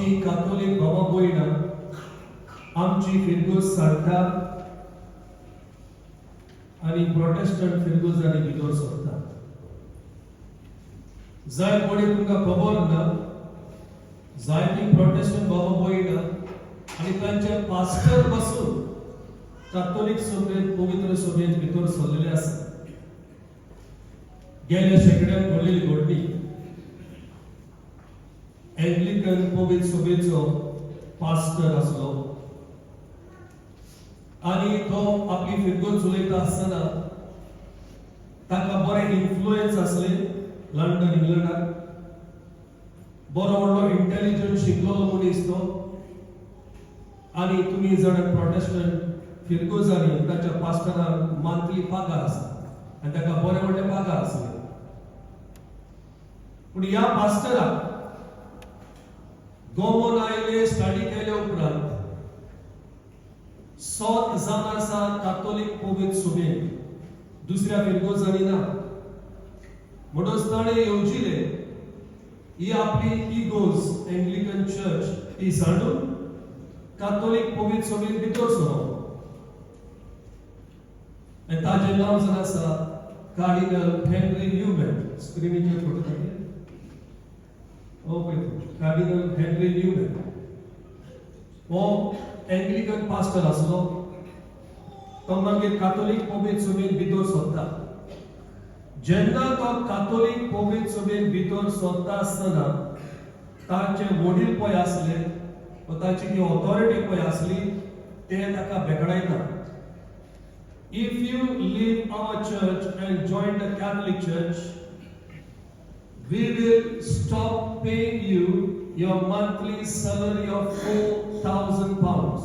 आमची कातोलीक भावा भयणां आमची फिरगोस सांगता आनी प्रोटेस्टंट फिरगोजांनी भितर सरता. जाय कोणी तुमकां खबर ना, जायतीं प्रोटेस्टंट भावा भयणां आनी तांचे पास्टर पासून कातोलीक सभेत पवित्र सभेत भितर सरलेले आसा. गेल्या शेकड्याक घडलेली घडणी एंग्लिकन पवित्र सभेचो पास्टर आसलो आनी तो आपली फिरगोज चलयता आसतना ताका बरें इन्फ्लुएंस आसले लंडन इंग्लंडाक. बरो व्हडलो इंटेलिजंट शिकलेलो मनीस तो. आनी तुमी जाणात प्रोटेस्टंट फिरगोजांनी ताच्या पास्टराक मंथली पगार आसा आनी ताका बरे व्हडले पगार आसले. पूण ह्या पास्टराक गोवन आयले स्टडी केले उपरांत 7 जाण आसा कातोलीक पवित्र सभेन, दुसऱ्या फिरगोजांनी ना. म्हणून ताणें येवजिले ही आपली इगोज एंग्लिकन चर्च ती सांडून कातोलीक पवित्र सभेन भितर सरप. आनी ताजें नांव जावन आसा कार्डिनल हेनरी न्यूमॅन. स्क्रिनीचेर फोटो दाखय. कार्डिनल हेनरी न्यूमॅन हो एंग्लिकन पास्टर आसलो. तो मागीर कातोलीक पवित्र सभेन भितर सरता. जेन्ना तो कातोलीक पवित्र सभेन भितर सरता आसतना ताचे वडील पळय आसले वा ताची ती ऑथॉरिटी पळय आसली ते ताका भेकडायता. If you leave our church and join the Catholic Church, we will stop paying you your monthly salary of £4,000.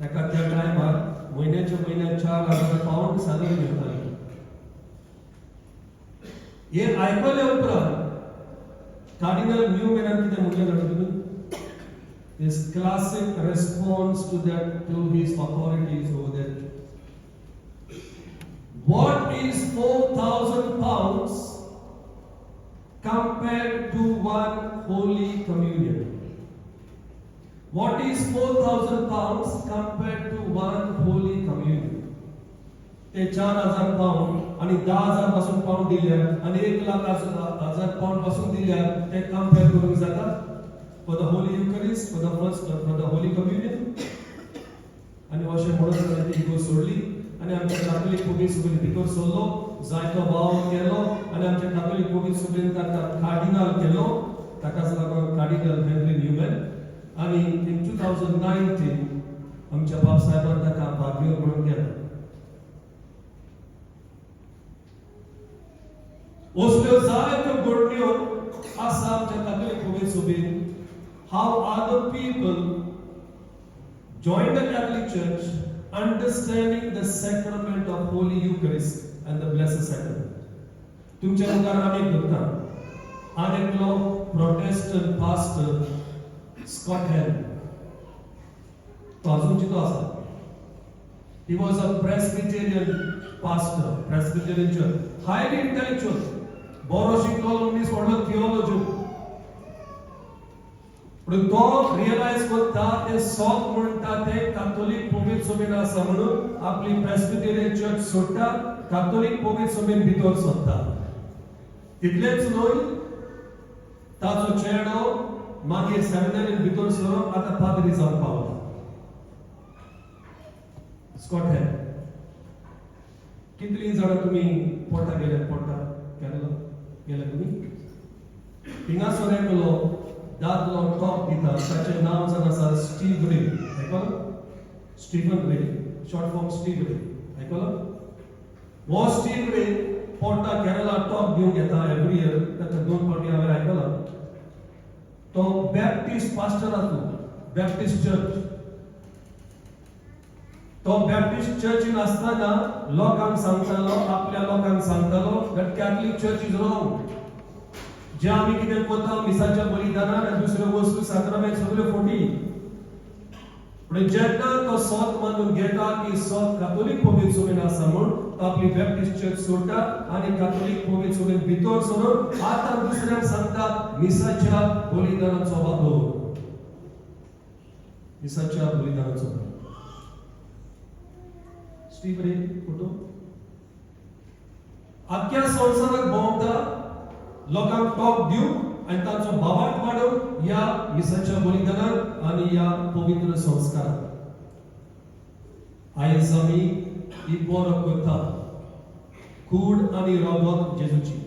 ताका त्या टायमार म्हयन्याच्या म्हयन्याक £4,000 सॅलरी मेळटाली. हे आयकले उपरांत कार्डिनल न्यूमॅनान कितें म्हणलें जाणा तुमी? His classic response to his authorities over there. What is £4,000 compared to one Holy Communion? What is £4,000 compared to one Holy Communion? ते £4,000 आणि 10,000 पासून पाऊंड दिल्यार आणि 1,00,000 पाऊंड पासून दिल्यार ते कंपेअर करूंक जाता. For the Holy Eucharist, for the Holy Communion. आणि अशें म्हणून ताणें ती गोष्ट सोडली आणि आमच्या कातोलीक पवित्र सभेन भितर सरलो. जायतो भाव केलो आणि आमच्या कातोलीक पवित्र सभेन ताका कार्डिनल केलो. ताकाच लागून कार्डिनल हेनरी न्यूमॅन. आणि इन 2019 आमच्या बापसाहेबान ताका बाबीर म्हणून केलो. असल्यो जायत्यो घडण्यो आसा आमच्या कातोलीक पवित्र सभेन. How other people join the Catholic Church, understanding the sacrament of Holy Eucharist and the Blessed Sacrament. तुमच्या मुखार आमी करता. हांव एकलो प्रोटेस्टंट पास्टर स्कॉट हेन. तो अजून चितो आसा. He was a Presbyterian pastor, Presbyterian church. Highly intellectual. बरो शिकलेलो मनीस, व्हडलो थियोलॉजन. पण तो रियलाइज करता ते सॉक म्हणटा ते कातोलीक पवित्र सभेन आसा म्हणून आपली प्रेस्बिटेरियन चर्च सोडटा, कातोलीक पवित्र सभेन भितर सरता. तितलेच न्हय, ताचो चेडो मागीर सेमिनारीन भितर सरप आतां पाद्री जावन पावला. स्कॉट हेन. कितलीं जाणां तुमी पोटा गेल्यात? पोटा केरला गेल्या तुमी? थिंगासर एकलो दादलो टॉप दिता. ताचें नांव जावन आसा स्टीव रे. आयकलां? स्टीफन रे, शॉर्ट फॉर्म स्टीव रे. आयकलां? हो स्टीव रे पोटा केरला टॉप घेवन येता एवरी इयर. ताच्या 2 फावटी हांवें आयकलां. तो बॅप्टिस्ट पास्टर आसलो, बॅप्टिस्ट चर्च. तो बॅप्टिस्ट चर्चीन आसतना लोकांक सांगतालो, आपल्या लोकांक सांगतालो that Catholic church is wrong. जे आम्ही कितें करता मिसाच्या बलिदानान आनी दुसऱ्यो वस्तू साक्रामेंट सगळ्यो फोटी. पण जेन्ना तो सोत मानून घेता की सोत कातोलीक पवित्र सभेन आसा म्हूण आपली बॅप्टिस्ट चर्च सोडटा आणि कॅथोलिक पोवीत सोडून भितर सरून आता दुसऱ्यांक सांगता मिसाच्या बलिदानाचो वापर. मिसाच्या बलिदानाचो स्टीव रे फोटो आख्या संवसाराक भोंवता, लोकांक टॉक दिवंक आनी तांचो भावार्थ वाडोवंक ह्या मिसाच्या बलिदानान आनी ह्या पवित्र संस्कारान. आयज आमी ही परब करता कूड आनी रगत जेजूची.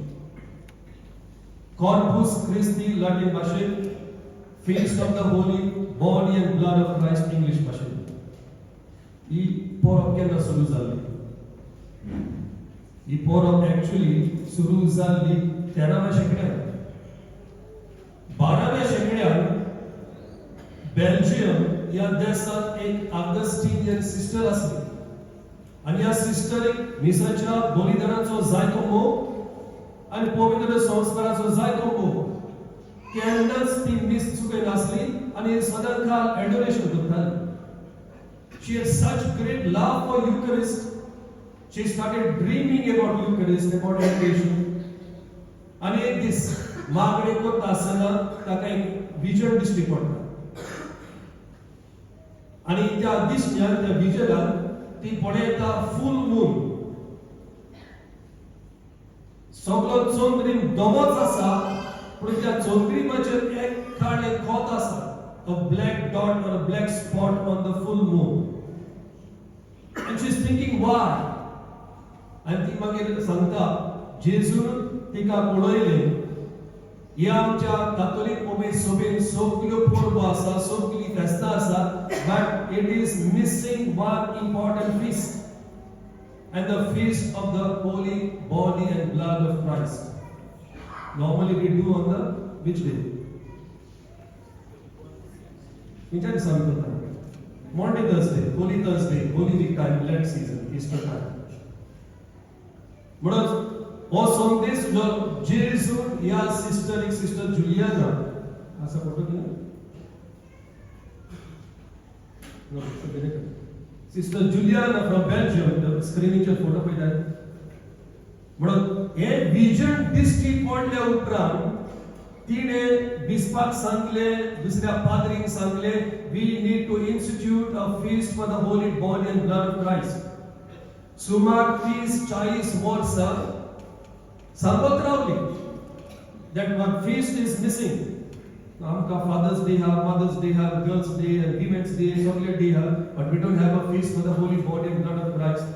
कॉर्पुस क्रिस्ती लॅटिन भाशेन, feast of the holy body and blood of Christ English भाशेन. ही परब केन्ना सुरू जाल्ली? ही परब एक्चुअली सुरू जाल्ली 13व्या शेंकड्यात. 12व्या शेंकड्यात बेल्जियम या देशात एक ऑगस्टिनियन सिस्टर आसली आणि ह्या सिस्टरीक मिसाच्या बलिदानाचो जायतो मोग आणि पवित्र संस्काराचो जायतो मोग केन्नाच ती मिस चुकयनासली आणि सदां काळ एडोरेशन करताली. She had such great love for Eucharist. She started dreaming about Eucharist, about adoration. आणि एक दीस मागणे करता आसतना ताका एक विजन दिश्टी पडटा आणि त्या दिसण्यान त्या विजनान ती पळयता फुल मून. सगळो चंद्रीन दमच आसा पूण त्या चंद्रीमाचेर एक काळे खोत आसा, a black dot or a black spot on the full moon. And she's thinking why? आणि ती मागीर सांगता जेजून तिका पळयले ह्या आमच्या कॅथोलिक पोवेत सोबेन सगळ्यो परबो आसा, सगळी फेस्तां आसा, but it is missing one important feast, and the feast of the holy body and blood of Christ. Normally we do on the which day? Which day Sunday? Monday, Thursday, Holy Week time, Lent season, Easter time. म्हणून हो संदेश जो जेजून या sister Juliana असा photo दिला sister Juliana from Belgium स्क्रीनीचेर photo पळयतात. म्हणून हे विजन दिश्टी पडल्या उपरांत तिने बिस्पाक सांगले, दुसऱ्या पाद्रीक सांगले, we need to institute a feast for the holy body and blood of Christ. सुमार 30-40 वर्सां सांगत रावली that one feast is missing. आमका Father's Day ha, Mother's Day ha, Girls' Day and Women's Day, Chocolate Day ha, but we don't have a feast for the holy body and blood of Christ.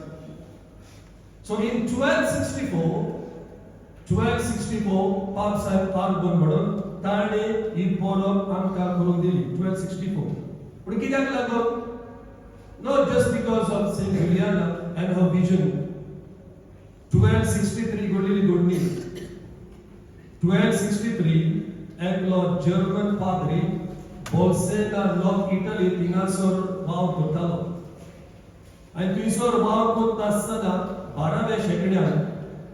So in 1264 Pap Sahib Parbon म्हणून ताणे ही परब आमका करून दिली 1264. पण कित्याक लागून? Not just because of Saint Juliana and her vision. 1263 घडलेली घडणी. 1263 एकलो जर्मन पाद्री बोल्सेना नॉर्थ इटली थिंगासोर वाव करतालो आनी थंयसर वाव करता आसतना 12व्या शेंकड्यान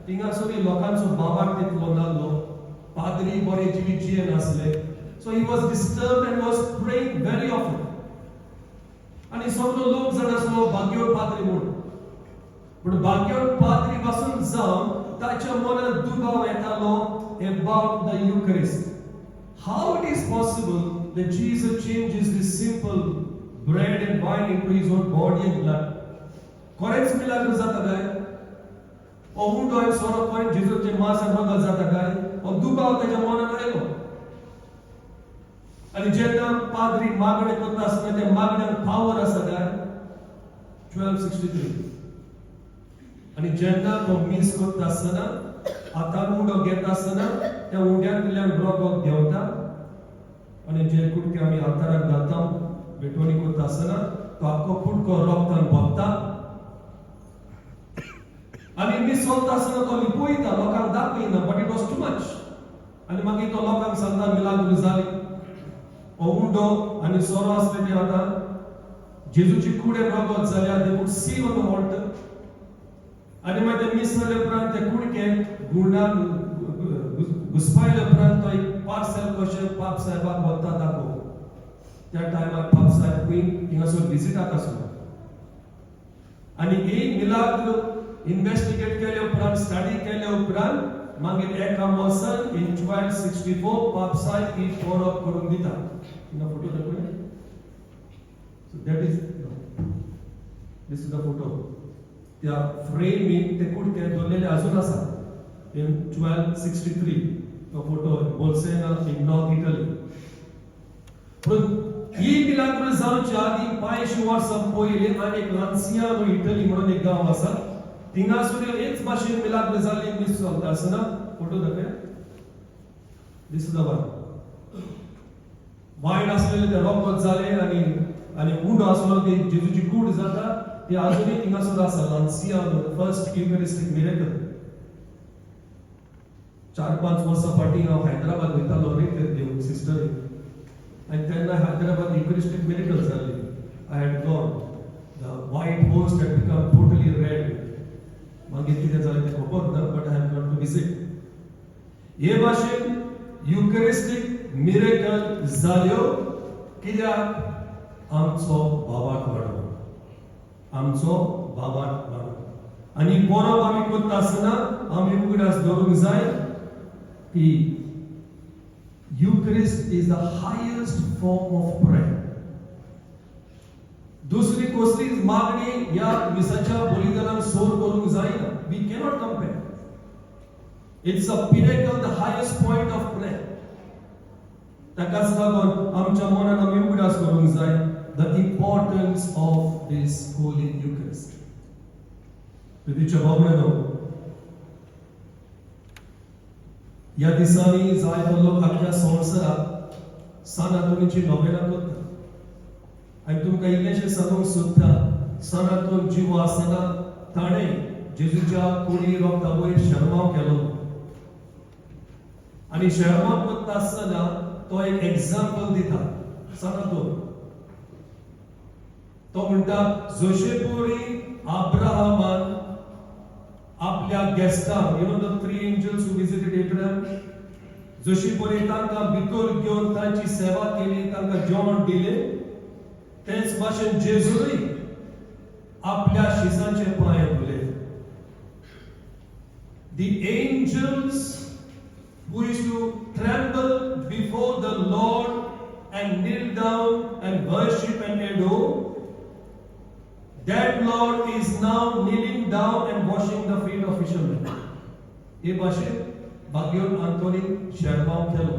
थिंगासोरी लोकांचो भावार्थ तितलो नासलो. पाद्री बरे जिवीत जियेनासले. So he was disturbed and was praying very often. आणि सगळो लोक जाण आसलो भाग्योड पाद्री म्हणून. पण भाग्योड पाद्री पासून जावन ताच्या मनात दुबाव येतालो about the Eucharist. How it is possible that Jesus changes this simple bread and wine into his own body and blood? खरेंच मिलाग्र जाता काय? ओ हुंडो आनी सोरो पॉइंट जेजूचे मांस आनी रगत जाता काय? ओ दुबाव ताच्या मनात आयलो. आनी जेन्ना पाद्री मागणे करता आसतना त्या मागण्याक पावर आसा काय? 1263. आनी जेन्ना तो मीस करता आसतना हातान उंडो घेता आसतना त्या उंड्यांतल्यान रगत देंवता आनी जे कुडके आमी आताराक घालता बेटोणी करता आसतना तो आख्खो कुडको रगतान भोगता आनी मीस चलता आसतना तो लिपोयता लोकांक दाखयना but it was too much. आनी मागीर तो लोकांक सांगता मिलाग्र जाली. हो उंडो आनी सोरो आसले ते आतां जेजूची कुडे रगत जाल्यार they would seal on the altar. आनी मागीर ते मीस जाले उपरांत ते कुडके गुंडान घुसपायले उपरांत तो एक पार्सल कशें पाप साहेबाक वता दाखोवंक. त्या टायमार पाप साहेब क्वीन थिंगासर विजिटाक आसलो. आनी एक मिलाग्र इन्वेस्टिगेट केले उपरांत स्टडी केले उपरांत मागीर एका वर्सान इन 1264 पापसाय ही पोरप करून दिता. हिंगा photo दाखोवया. So that is, this is the photo. त्या फ्रेमीन ते कुडके दवरलेले अजून आसा. In 1263 तो फोटो बोल्सेना इन नॉर्थ इटली. पण ही मिलाग्रो जावच्या आदी 500 वर्सां पयलीं आनीक लान्सियानो इटली म्हणून एक गांव आसा. थिंगा सुद्दां हेच भाशेन मिलाग्रो जाल्ली मिस चलता आसतना फोटो दाखया. This is the one. वायट असलेले ते रोखोच जाले आणि कूड असलो ते जेजूची कूड जाता ते अजूनही थिंगा सुद्दां आसा. लान्सियानो फर्स्ट युकरिस्टिक मिरेकल. 4-5 वर्सां फाटीं हांव हैदराबाद वयतालो रे ते देव सिस्टरीक. And then Hyderabad Eucharistic miracle जाल्ली. I had gone. The white host had become totally red. मागीर कितें जालें तें खबर ना, but I have gone to visit. हे भाशेन युकरिस्टिक मिरेकल जाल्यो कित्याक आमचो बाबाक वाडो. आमचो बाबाक वाडो. आनी पोरप आमी करता आसतना आमी उगडास दवरूंक जाय की Eucharist is the highest form of prayer. दुसरी कसली मागणी या मिसाच्या बलिदानाक सोर करूंक जायना. We cannot compare. It's a pinnacle, the highest point of prayer. ताकाच लागून आमच्या मनान आमी उगडास करूंक जाय the importance of this holy Eucharist. प्रितीच्या भावनांनो, या दिसांनी जायतो लोक आख्या संवसाराक सनातनीची नोवेला करता. आनी तुमकां इल्लेशें सांगूंक सोदता, सनातन जीव आसतना ताणें जेजूच्या कुडी रोखता वयर शर्माव केलो. आनी शर्माव करता आसतना तो एक एग्जाम्पल दिता. सनातन तो म्हणटा जशे परी अब्राहमान आपल्या गेस्टांक, you know the 3 angels who visited Abraham, जशी परी तांकां भितर घेवन तांची सेवा केली, तांकां जेवण दिलें, तेच भाशेन जेजूय आपल्या शिसांचे पांय धुले. The angels who used to tremble before the Lord and kneel down and worship and adore, that Lord is now kneeling down and washing the feet of fishermen. हे भाशेन बाग्योन आंतोनी शर्माव केलो.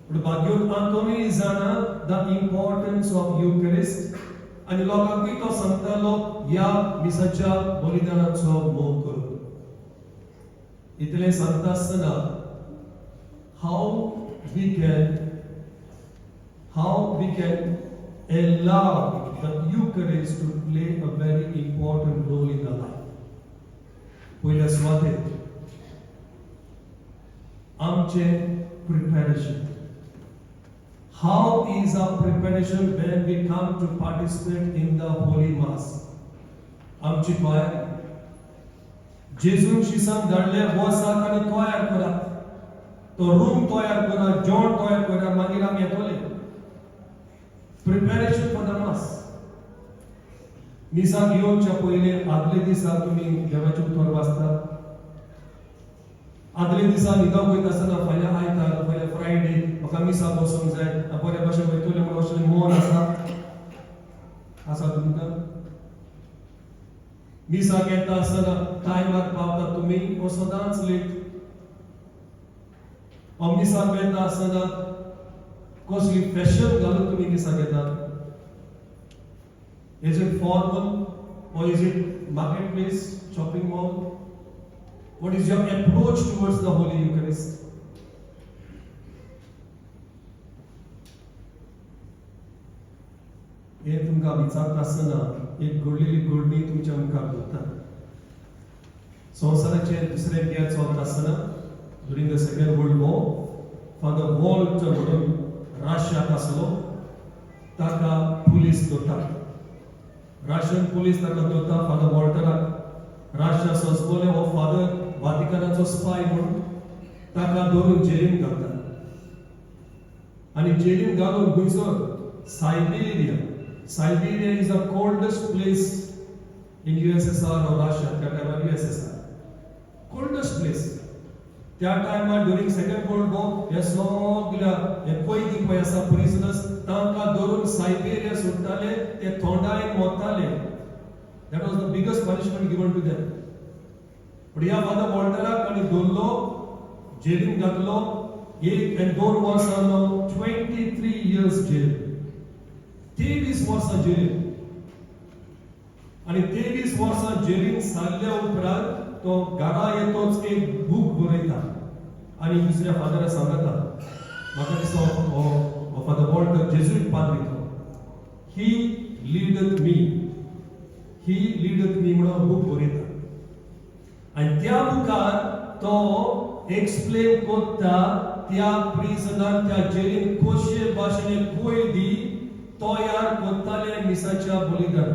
पण बाग्योन आंतोनी जाणा the importance of Eucharist आणि लोकांकूय तो सांगतालो या मिसाच्या बलिदानाचो मोग करून. इतलें सांगता आसतना how we can allow the Eucharist to play a very important role in our life. पहिल्या सुवातेर आमचे preparation. How is our preparation when we come to participate in the Holy Mass? आमची तयारी. जेजून शिसांक धाडले वर्साक आनी तयार करा. तो रूम तयार करा, जेवण तयार करा, मागीर आमी येतले. Preparation for the Mass. मिसाक येवच्या पयलीं आदले दिसा तुमी देवाचें उतर वाचतात. आदले दिसा न्हिदोंक वयता आसतना फाल्यां आयतार, फाल्यां फ्रायडे म्हाका मिसाक वचूंक जाय, बरे भाशेन वयतले म्हणून अशें मन आसा तुमकां. मिसाक येता आसतना टायमार पावता तुमी, वो सदांच लेट. मिसाक येता आसतना कसली फॅशन घालून तुमी मिसाक येतात. Is it formal or is it marketplace, shopping mall? What is your approach towards the Holy Eucharist? हे तुमकां विचारता आसतना एक घडलेली घडणी तुमच्या मुखार दवरता. संवसाराचे दुसरे पियेर चलता आसतना during the Second World War, Father Walter म्हणून राशियाक आसलो, ताका पुलीस दवरता. राशियन पुलीस ताका दवरता फादर वॉल्टराक. राशिया सोंसपले हो फादर वाटिकनाचो स्पाय म्हणून ताका दवरून जेलीन घालता. आनी जेलीन घालून खंयसर Siberia. Siberia is the coldest place in USSR or Russia, त्या टायमार USSR. Coldest place. त्या टायमार during Second World War, हे सगळ्या हे कैदी पळय आसा prisoners तांकां धरून सायबेरिया सोडटाले, ते थोंडायेन मोरताले. That was the biggest punishment given to them. पण ह्या फादर वॉल्टराक आनी दवरलो, जेलीन घातलो, 1 and 2 वर्सां 23 years jail. 23 वर्सां जेलीन. आणि 23 वर्सां जेलीन सारल्या उपरांत तो घरा येतोच एक बूक बरयता आणि दुसऱ्या फादराक सांगता म्हाका दिसता हो फादर वॉल्टर जेजुईट पाद्री तो ही लीडथ मी म्हणून बूक बरयता आणि त्या बुकार तो एक्सप्लेन करता त्या प्रिजनान त्या जेलीन कशे भाशेन कैदी तयार करताले मिसाच्या बलिदान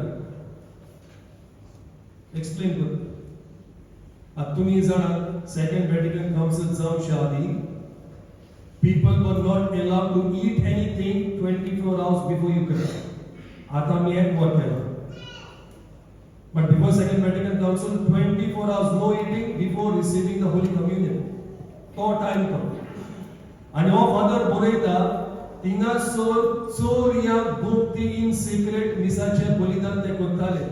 एक्सप्लेन करता. आता तुम्ही जाणा सेकंड व्हॅटिकन काउन्सिल जावच्या आधी people were not allowed to eat anything 24 hours before Eucharist. आता मी एक वर केला. But before Second Vatican Council, 24 hours no eating before receiving the Holy Communion. तो टाइम come. आणि हो फादर बरयता तिंगा चोरया गुप्ती इन सिक्रेट मिसाचे बलिदान ते करताले.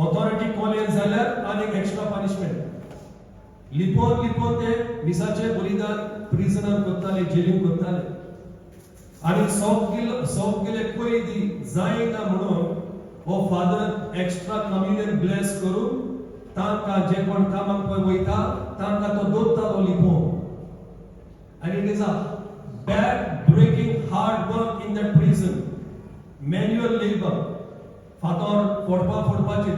ऑथॉरिटी कॉलेज जाल्यार आनी एक्स्ट्रा पनिशमेंट. लिपोन ते मिसाचे बलिदान प्रिजनर करताले, जेलीन करताले. आणि सगळे कैदी जायना म्हणून हो फादर एक्स्ट्रा कम्युनियन ब्लेस करून तांकां जे कोण कामाक पळय वयता तांकां तो दवरतालो लिपोन. And it is a back-breaking hard work in that prison. Manual labor. फातर फोडपाचे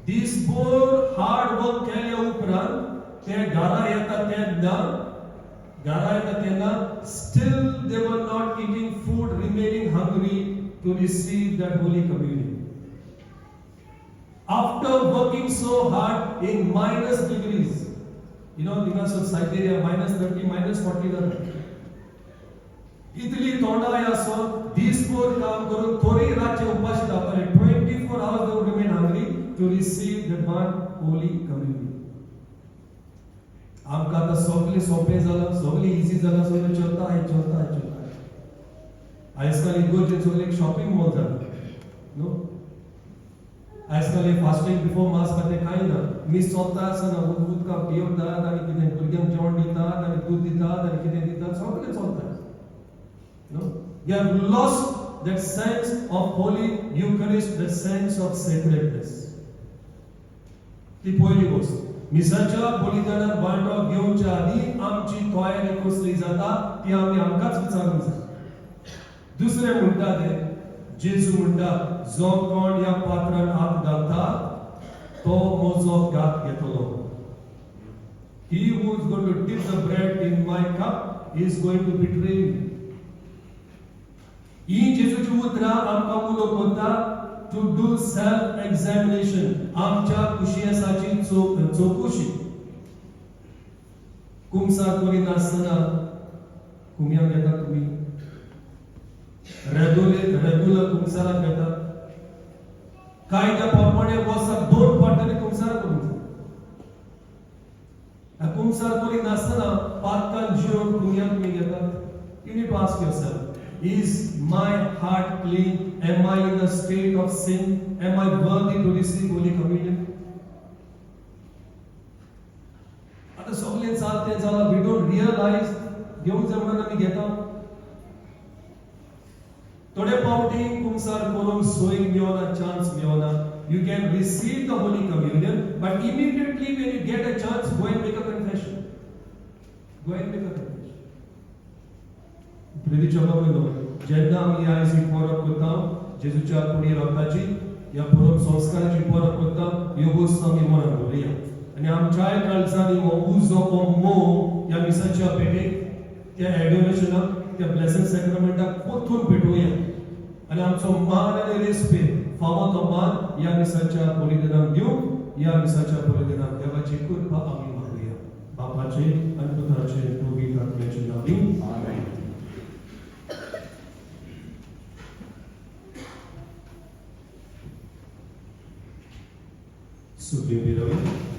दिसभर हार्ड वर्क केल्या उपरांत ते घरा येता तेन्ना still they were not eating food, remaining hungry to receive that Holy Communion. After working so hard in minus degrees, you know, because of Siberia, -30, -40 जाता. इतली तोंडा आसो दिसभर काम करून थोडी रातचे उपाशी रावताले. 24 hours they would remain hungry to receive the one Holy Communion. आमकां आतां सगळें सोंपें जालां, सगळें इजी जालां, सगळें चलता आहे. आजकाल इगोर्जेन सगळें शॉपिंग मॉल जाला नो. आजकाल फास्टिंग बिफोर मास खातें कांय ना. मीस चलता आसतना उदकाक पियेवतात आनी कितें भुरग्यांक जेवण दितात आनी दूध दितात आनी कितें दितात सगळें चलता. No? You have lost that sense of Holy Eucharist, that sense of sacredness. ती पहिली गोष्ट. मिसाच्या बलिदानात वांटो घेवच्या आधी आमची तयारी कसली जाता ती आमी आमकांच विचारूंक जाय. दुसरें म्हणटा ते जेजू म्हणटा जो कोण ह्या पात्रांत हात घालता तो म्हजो घात घेतलो. He who is going to dip the bread in my cup is going to betray me. ही जेजूची उतरां आमकां उलो करता टू डू सेल्फ एक्झामिनेशन. आमच्या कुशियेसाची चौकशी. कुमसार करीत आसतना कुमयाक घेता तुमी, रेगुलर कुमसाराक घेता. कायद्या प्रमाणे वर्साक 2 फावटी कुमसार करूंक जाय. कुमसार करीत आसतना पातकान जेवन कुमयाक तुमी घेतात. You need to ask yourself, is my heart clean? Am I in the state of sin? Am I worthy to receive Holy Communion? आता सगळें चालतें जालां. We don't realize घेवंक जाय म्हणून आमी घेता. थोडे फावटी कुमसार करूंक सोय मेळना, चान्स मेळना. You can receive the Holy Communion, but immediately when you get a chance, go and make a confession. जेन्ना आमी आयज ही परब करता जेजूच्या कुडी रक्ताची ह्या परब संस्काराची परब करता ह्यो गोश्टी आमी मनान दवरुया. आनी आमच्याय काळजांनी हो उजो हो मोग ह्या मिसाच्या पेटेक त्या एडोरेशनाक त्या ब्लेसिंग सॅक्रामेंटाक परतून पेटोवया. आनी आमचो मान आनी रेस्पेद फावो तो मान ह्या मिसाच्या बलिदानाक दिवंक, ह्या मिसाच्या बलिदानाक देवाची कृपा आमी मागुया. बापाचे आनी पुत्राचे पवित्र आत्म्याचे नांवान आमेन. सुप्रीम भी रवि